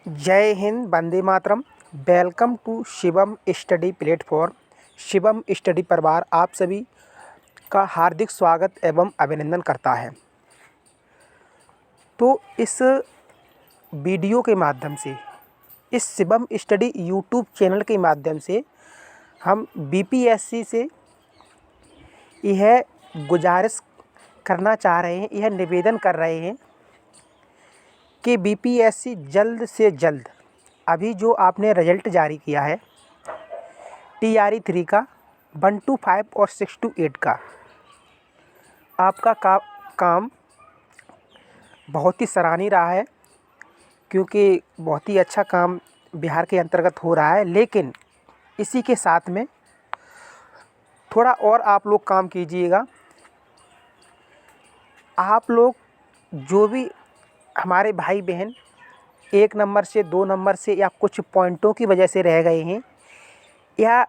जय हिंद, वंदे मातरम। Welcome to Shivam study platform. Shivam study परिवार आप सभी का हार्दिक स्वागत एवं अभिनंदन करता है। तो इस वीडियो के माध्यम से, इस शिवम स्टडी यूट्यूब चैनल के माध्यम से हम बीपीएससी से यह गुजारिश करना चाह रहे हैं, यह निवेदन कर रहे हैं कि बीपीएससी जल्द से जल्द अभी जो आपने रिजल्ट जारी किया है TRE 3 का 1 to 5 और 6 to 8 का, आपका काम बहुत ही सराहनीय रहा है, क्योंकि बहुत ही अच्छा काम बिहार के अंतर्गत हो रहा है। लेकिन इसी के साथ में थोड़ा और आप लोग काम कीजिएगा। आप लोग जो भी हमारे भाई बहन 1 नंबर से 2 नंबर से या कुछ पॉइंटों की वजह से रह गए हैं या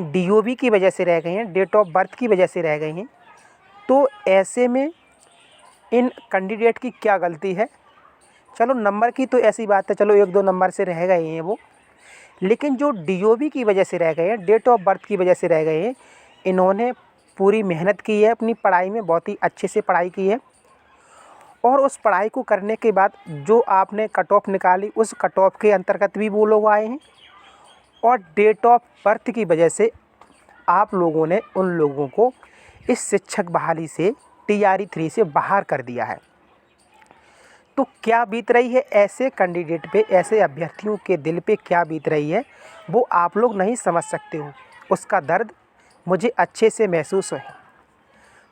DOB की वजह से रह गए हैं, डेट ऑफ बर्थ की वजह से रह गए हैं, तो ऐसे में इन कैंडिडेट की क्या गलती है? चलो नंबर की तो ऐसी बात है, चलो 1-2 नंबर से रह गए हैं वो, लेकिन जो DOB की वजह से रह गए हैं, डेट ऑफ बर्थ की वजह से रह गए हैं, इन्होंने पूरी मेहनत की है, अपनी पढ़ाई में बहुत ही अच्छे से पढ़ाई की है और उस पढ़ाई को करने के बाद जो आपने कट ऑफ निकाली, उस कट ऑफ के अंतर्गत भी वो लोग आए हैं और डेट ऑफ बर्थ की वजह से आप लोगों ने उन लोगों को इस शिक्षक बहाली से TRE 3 से बाहर कर दिया है। तो क्या बीत रही है ऐसे कैंडिडेट पे, ऐसे अभ्यर्थियों के दिल पे क्या बीत रही है, वो आप लोग नहीं समझ सकते हो। उसका दर्द मुझे अच्छे से महसूस है।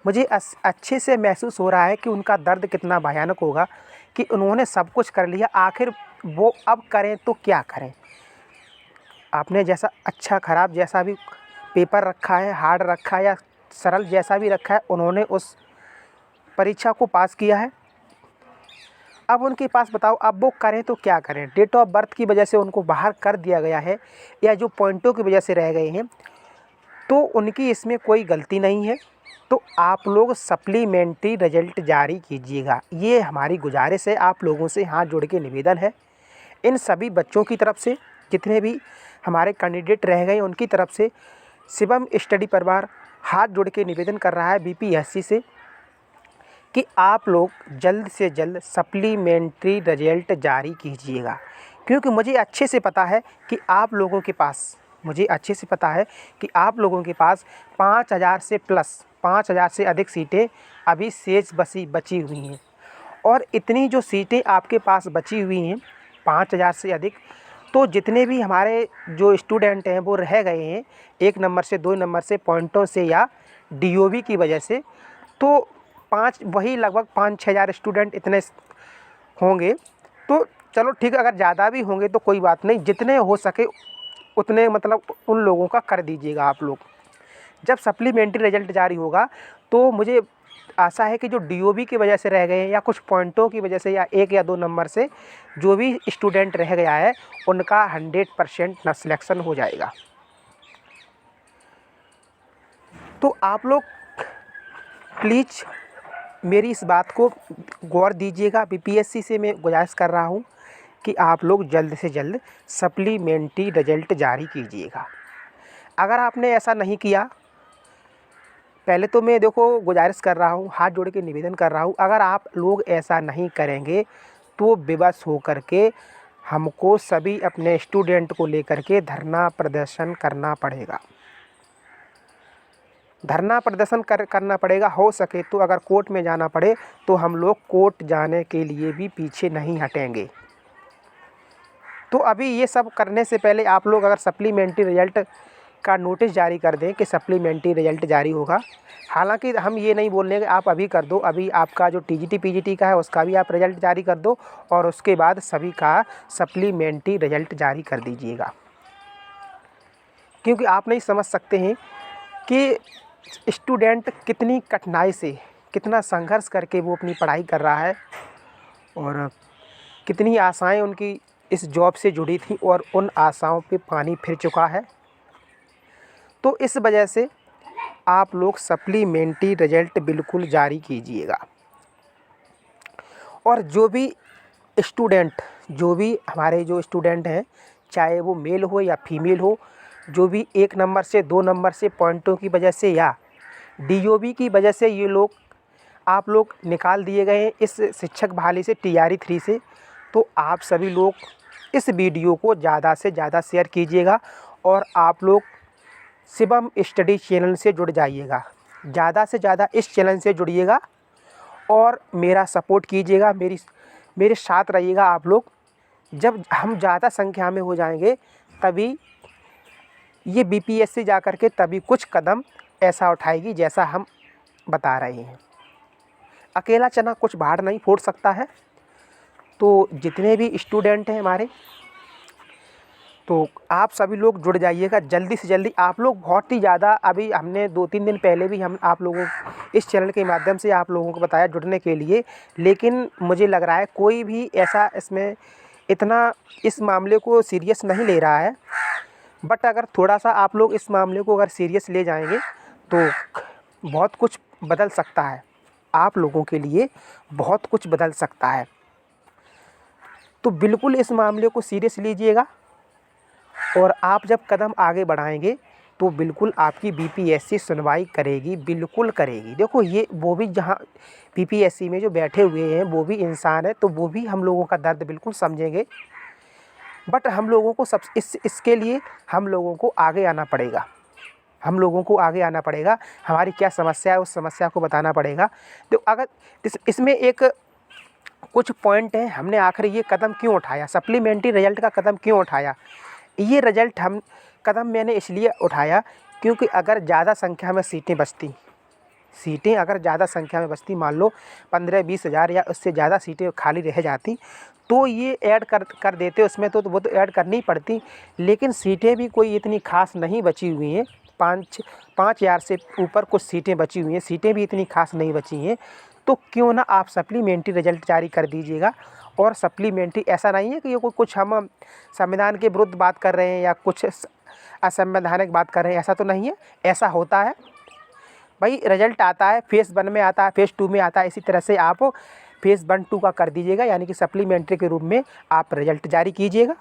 मुझे अच्छे से महसूस हो रहा है कि उनका दर्द कितना भयानक होगा कि उन्होंने सब कुछ कर लिया, आखिर वो अब करें तो क्या करें। आपने जैसा अच्छा ख़राब जैसा भी पेपर रखा है, हार्ड रखा है या सरल जैसा भी रखा है, उन्होंने उस परीक्षा को पास किया है। अब उनके पास बताओ अब वो करें तो क्या करें। डेट ऑफ बर्थ की वजह से उनको बाहर कर दिया गया है या जो पॉइंटों की वजह से रह गए हैं, तो उनकी इसमें कोई गलती नहीं है। तो आप लोग सप्लीमेंट्री रिजल्ट जारी कीजिएगा, ये हमारी गुजारिश है। आप लोगों से हाथ जोड़ के निवेदन है, इन सभी बच्चों की तरफ से, जितने भी हमारे कैंडिडेट रह गए उनकी तरफ से शिवम स्टडी परिवार हाथ जोड़ के निवेदन कर रहा है बीपीएससी से कि आप लोग जल्द से जल्द सप्लीमेंट्री रिजल्ट जारी कीजिएगा। क्योंकि मुझे अच्छे से पता है कि आप लोगों के पास, मुझे अच्छे से पता है कि आप लोगों के पास 5000 से प्लस 5000 से अधिक सीटें अभी शेष बची हुई हैं और इतनी जो सीटें आपके पास बची हुई हैं 5000 से अधिक, तो जितने भी हमारे जो स्टूडेंट हैं वो रह गए हैं 1 नंबर से 2 नंबर से पॉइंटों से या DOB की वजह से, तो वही लगभग 5-6 हज़ार स्टूडेंट इतने होंगे। तो चलो ठीक है, अगर ज़्यादा भी होंगे तो कोई बात नहीं, जितने हो सके उतने मतलब उन लोगों का कर दीजिएगा आप लोग। जब सप्लीमेंट्री रिजल्ट जारी होगा तो मुझे आशा है कि जो DOB की वजह से रह गए हैं या कुछ पॉइंटों की वजह से या 1 या 2 नंबर से जो भी स्टूडेंट रह गया है, उनका 100% सिलेक्शन हो जाएगा। तो आप लोग प्लीज़ मेरी इस बात को गौर दीजिएगा। बीपीएससी से मैं गुजारिश कर रहा हूँ कि आप लोग जल्द से जल्द सप्लीमेंट्री रिजल्ट जारी कीजिएगा। अगर आपने ऐसा नहीं किया, पहले तो मैं देखो गुजारिश कर रहा हूँ, हाथ जोड़ के निवेदन कर रहा हूँ, अगर आप लोग ऐसा नहीं करेंगे तो विवश होकर के हमको सभी अपने स्टूडेंट को लेकर के धरना प्रदर्शन करना पड़ेगा। धरना प्रदर्शन करना पड़ेगा। हो सके तो अगर कोर्ट में जाना पड़े तो हम लोग कोर्ट जाने के लिए भी पीछे नहीं हटेंगे। तो अभी ये सब करने से पहले आप लोग अगर सप्लीमेंट्री रिजल्ट का नोटिस जारी कर दें कि सप्लीमेंट्री रिजल्ट जारी होगा, हालांकि हम ये नहीं बोल रहे कि आप अभी कर दो, अभी आपका जो TGT PGT का है उसका भी आप रिजल्ट जारी कर दो और उसके बाद सभी का सप्लीमेंट्री रिजल्ट जारी कर दीजिएगा। क्योंकि आप नहीं समझ सकते हैं कि स्टूडेंट कितनी कठिनाई से, कितना संघर्ष करके वो अपनी पढ़ाई कर रहा है और कितनी आशाएं उनकी इस जॉब से जुड़ी थी और उन आशाओं पे पानी फिर चुका है। तो इस वजह से आप लोग सप्लीमेंट्री रिजल्ट बिल्कुल जारी कीजिएगा। और जो भी स्टूडेंट जो भी हमारे जो स्टूडेंट हैं, चाहे वो मेल हो या फीमेल हो, जो भी 1 नंबर से 2 नंबर से पॉइंटों की वजह से या डीओबी की वजह से ये लोग आप लोग निकाल दिए गए हैं इस शिक्षक बहाली से, टीआरई 3 से, तो आप सभी लोग इस वीडियो को ज़्यादा से ज़्यादा शेयर कीजिएगा और आप लोग शिवम स्टडी चैनल से जुड़ जाइएगा। ज़्यादा से ज़्यादा इस चैनल से जुड़िएगा और मेरा सपोर्ट कीजिएगा, मेरे साथ रहिएगा आप लोग। जब हम ज़्यादा संख्या में हो जाएंगे तभी ये बीपीएससी जा कर के तभी कुछ कदम ऐसा उठाएगी जैसा हम बता रहे हैं। अकेला चना कुछ भार नहीं फोड़ सकता है। तो जितने भी स्टूडेंट हैं हमारे, तो आप सभी लोग जुड़ जाइएगा जल्दी से जल्दी। आप लोग बहुत ही ज़्यादा, अभी हमने 2-3 दिन पहले भी हम आप लोगों इस चैनल के माध्यम से आप लोगों को बताया जुड़ने के लिए, लेकिन मुझे लग रहा है कोई भी ऐसा इसमें इतना इस मामले को सीरियस नहीं ले रहा है। बट अगर थोड़ा सा आप लोग इस मामले को अगर सीरियस ले जाएंगे तो बहुत कुछ बदल सकता है, आप लोगों के लिए बहुत कुछ बदल सकता है। तो बिल्कुल इस मामले को सीरियस लीजिएगा और आप जब कदम आगे बढ़ाएंगे तो बिल्कुल आपकी बीपीएससी सुनवाई करेगी, बिल्कुल करेगी। देखो ये वो भी जहाँ बीपीएससी में जो बैठे हुए हैं वो भी इंसान है, तो वो भी हम लोगों का दर्द बिल्कुल समझेंगे। बट हम लोगों को इसके लिए हम लोगों को आगे आना पड़ेगा, हम लोगों को आगे आना पड़ेगा। हमारी क्या समस्या है उस समस्या को बताना पड़ेगा। तो अगर इसमें एक कुछ पॉइंट है, हमने आखिर ये कदम क्यों उठाया, सप्लीमेंट्री रिजल्ट का कदम क्यों उठाया। ये रिजल्ट कदम मैंने इसलिए उठाया क्योंकि अगर ज़्यादा संख्या में सीटें अगर ज़्यादा संख्या में बचती, मान लो 15-20 हज़ार या उससे ज़्यादा सीटें खाली रह जाती, तो ये ऐड कर देते उसमें, तो वो तो ऐड करनी पड़ती। लेकिन सीटें भी कोई इतनी खास नहीं बची हुई हैं, 5,000 से ऊपर कुछ सीटें बची हुई हैं, सीटें भी इतनी खास नहीं बची हैं। तो क्यों ना आप सप्लीमेंट्री रिजल्ट जारी कर दीजिएगा। और सप्लीमेंट्री ऐसा नहीं है कि ये कुछ हम संविधान के विरुद्ध बात कर रहे हैं या कुछ असंवैधानिक बात कर रहे हैं, ऐसा तो नहीं है। ऐसा होता है भाई, रिजल्ट आता है फेज़ 1 में आता है, फेज़ 2 में आता है, इसी तरह से आप फेज़ 1-2 का कर दीजिएगा, यानी कि सप्लीमेंट्री के रूप में आप रिजल्ट जारी कीजिएगा।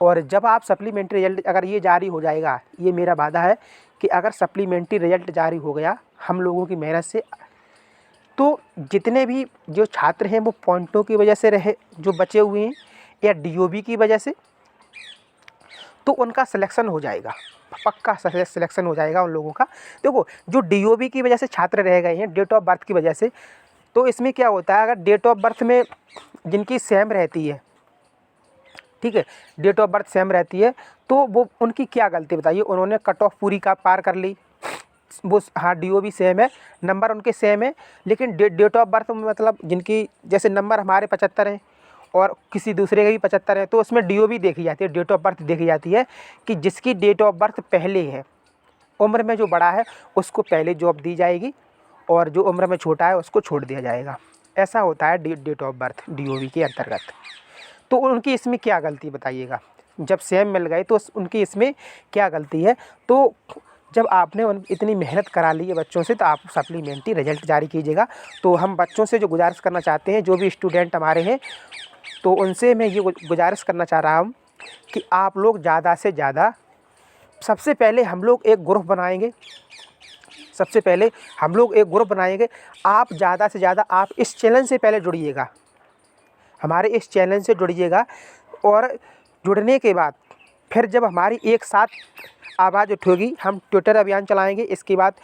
और जब आप सप्लीमेंट्री रिजल्ट अगर ये जारी हो जाएगा, ये मेरा वादा है कि अगर सप्लीमेंट्री रिजल्ट जारी हो गया हम लोगों की मेहनत से, तो जितने भी जो छात्र हैं वो पॉइंटों की वजह से रहे जो बचे हुए हैं या डीओबी की वजह से, तो उनका सिलेक्शन हो जाएगा, पक्का सिलेक्शन हो जाएगा उन लोगों का। देखो जो डीओबी की वजह से छात्र रह गए हैं डेट ऑफ बर्थ की वजह से, तो इसमें क्या होता है, अगर डेट ऑफ बर्थ में जिनकी सेम रहती है, ठीक है, डेट ऑफ बर्थ सेम रहती है, तो वो उनकी क्या गलती बताइए, उन्होंने कट ऑफ पूरी का पार कर ली, वो हाँ डीओबी सेम है, नंबर उनके सेम है, लेकिन डेट ऑफ बर्थ मतलब जिनकी जैसे नंबर हमारे 75 हैं और किसी दूसरे के भी 75 है, तो उसमें डीओबी देखी जाती है, डेट ऑफ बर्थ देखी जाती है कि जिसकी डेट ऑफ बर्थ पहले है, उम्र में जो बड़ा है उसको पहले जॉब दी जाएगी और जो उम्र में छोटा है उसको छोड़ दिया जाएगा। ऐसा होता है डेट ऑफ बर्थ डीओबी के अंतर्गत। तो उनकी इसमें क्या गलती बताइएगा, जब सेम मिल गए तो उनकी इसमें क्या गलती है। तो जब आपने इतनी मेहनत करा ली है बच्चों से, तो आप सप्लीमेंट्री रिजल्ट जारी कीजिएगा। तो हम बच्चों से जो गुजारिश करना चाहते हैं, जो भी स्टूडेंट हमारे हैं, तो उनसे मैं ये गुजारिश करना चाह रहा हूँ कि आप लोग ज़्यादा से ज़्यादा, सबसे पहले हम लोग एक ग्रुप बनाएंगे, आप ज़्यादा से ज़्यादा आप इस चैनल से पहले जुड़िएगा, हमारे इस चैनल से जुड़िएगा। और जुड़ने के बाद फिर जब हमारी एक साथ आवाज़ उठेगी, हम ट्विटर अभियान चलाएंगे। इसके बाद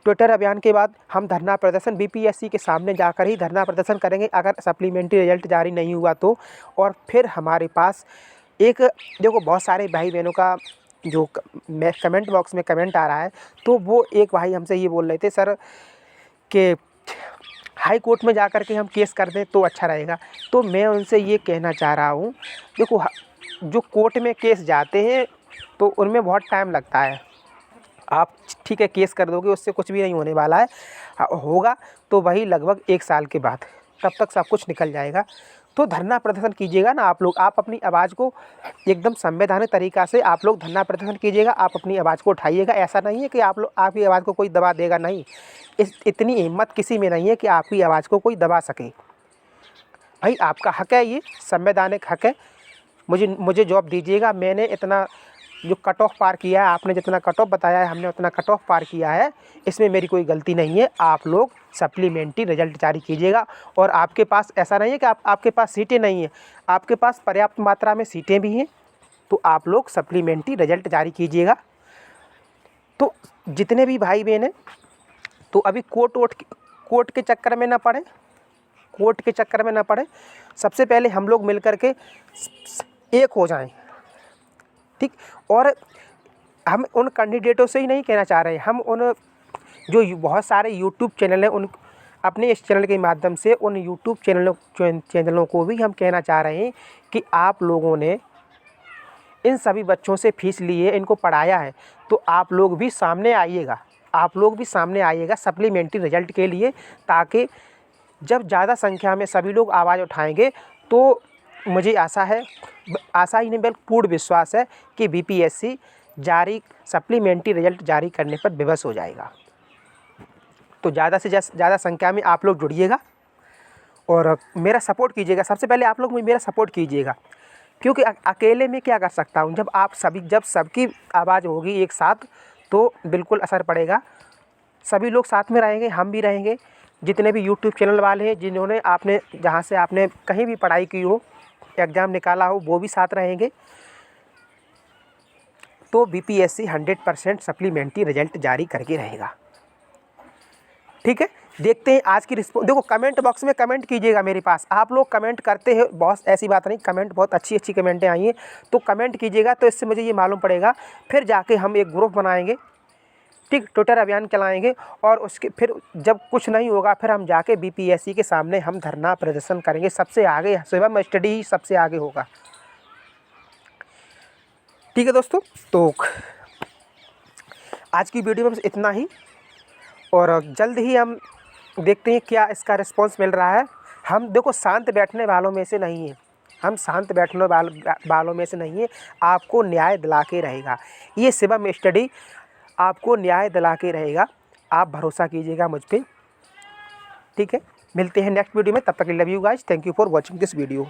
ट्विटर अभियान के बाद हम धरना प्रदर्शन बीपीएससी के सामने जाकर ही धरना प्रदर्शन करेंगे अगर सप्लीमेंट्री रिजल्ट जारी नहीं हुआ तो। और फिर हमारे पास एक, देखो बहुत सारे भाई बहनों का जो कमेंट बॉक्स में कमेंट आ रहा है, तो वो एक भाई हमसे ये बोल रहे थे सर कि हाई कोर्ट में जा कर के हम केस कर दें तो अच्छा रहेगा। तो मैं उनसे ये कहना चाह रहा हूँ, देखो जो कोर्ट में केस जाते हैं तो उनमें बहुत टाइम लगता है। आप ठीक है केस कर दोगे, उससे कुछ भी नहीं होने वाला है, होगा तो वही लगभग 1 साल के बाद, तब तक सब कुछ निकल जाएगा। तो धरना प्रदर्शन कीजिएगा ना आप लोग, आप अपनी आवाज़ को एकदम संवैधानिक तरीक़ा से आप लोग धरना प्रदर्शन कीजिएगा, आप अपनी आवाज़ को उठाइएगा। ऐसा नहीं है कि आपकी आवाज़ को कोई दबा देगा, नहीं, इतनी हिम्मत किसी में नहीं है कि आपकी आवाज़ को कोई दबा सके। भाई आपका हक है, ये संवैधानिक हक है। मुझे मुझे जॉब दीजिएगा। मैंने इतना जो कट ऑफ पार किया है, आपने जितना कट ऑफ बताया है, हमने उतना कट ऑफ पार किया है, इसमें मेरी कोई गलती नहीं है। आप लोग सप्लीमेंट्री रिजल्ट जारी कीजिएगा। और आपके पास ऐसा नहीं है कि आपके पास सीटें नहीं हैं, आपके पास पर्याप्त मात्रा में सीटें भी हैं, तो आप लोग सप्लीमेंट्री रिजल्ट जारी कीजिएगा। तो जितने भी भाई बहन हैं, तो अभी कोर्ट के चक्कर में ना पड़े, कोर्ट के चक्कर में ना पड़े। सबसे पहले हम लोग मिल कर के एक हो जाएं, ठीक। और हम उन कैंडिडेटों से ही नहीं कहना चाह रहे हैं, हम उन जो बहुत सारे यूट्यूब चैनल हैं, उन अपने इस चैनल के माध्यम से उन यूट्यूब चैनलों को भी हम कहना चाह रहे हैं कि आप लोगों ने इन सभी बच्चों से फीस ली है, इनको पढ़ाया है, तो आप लोग भी सामने आइएगा, आप लोग भी सामने आइएगा सप्लीमेंट्री रिजल्ट के लिए, ताकि जब ज़्यादा संख्या में सभी लोग आवाज़ उठाएंगे तो मुझे आशा ही नहीं बल्कि पूर्ण विश्वास है कि बीपीएससी जारी सप्लीमेंट्री रिजल्ट जारी करने पर विवश हो जाएगा। तो ज़्यादा से ज़्यादा संख्या में आप लोग जुड़िएगा और मेरा सपोर्ट कीजिएगा। सबसे पहले आप लोग मेरा सपोर्ट कीजिएगा, क्योंकि अकेले में क्या कर सकता हूँ। जब सबकी आवाज़ होगी एक साथ तो बिल्कुल असर पड़ेगा। सभी लोग साथ में रहेंगे, हम भी रहेंगे, जितने भी यूट्यूब चैनल वाले हैं, जिन्होंने आपने जहाँ से आपने कहीं भी पढ़ाई की हो, एग्ज़ाम निकाला हो, वो भी साथ रहेंगे। तो बीपीएससी 100% सप्लीमेंट्री रिजल्ट जारी करके रहेगा, ठीक है। देखते हैं आज की रिस्पॉन्स। देखो कमेंट बॉक्स में कमेंट कीजिएगा मेरे पास, आप लोग कमेंट करते हैं बहुत, ऐसी बात नहीं, कमेंट बहुत अच्छी कमेंटें आई हैं, तो कमेंट कीजिएगा। तो इससे मुझे ये मालूम पड़ेगा, फिर जाके हम एक ग्रुप बनाएंगे, ठीक, ट्विटर अभियान चलाएंगे, और उसके फिर जब कुछ नहीं होगा फिर हम जाके बीपीएससी के सामने हम धरना प्रदर्शन करेंगे। सबसे आगे शिवम स्टडी ही सबसे आगे होगा, ठीक है दोस्तों। तो आज की वीडियो में बस इतना ही, और जल्द ही हम देखते हैं क्या इसका रिस्पांस मिल रहा है। हम देखो शांत बैठने वालों में से नहीं है, हम शांत बैठने वालों में से नहीं है। आपको न्याय दिला के रहेगा ये शिवम स्टडी, आपको न्याय दिला के रहेगा। आप भरोसा कीजिएगा मुझ पे, ठीक है। मिलते हैं नेक्स्ट वीडियो में, तब तक love you guys, thank you for watching this video.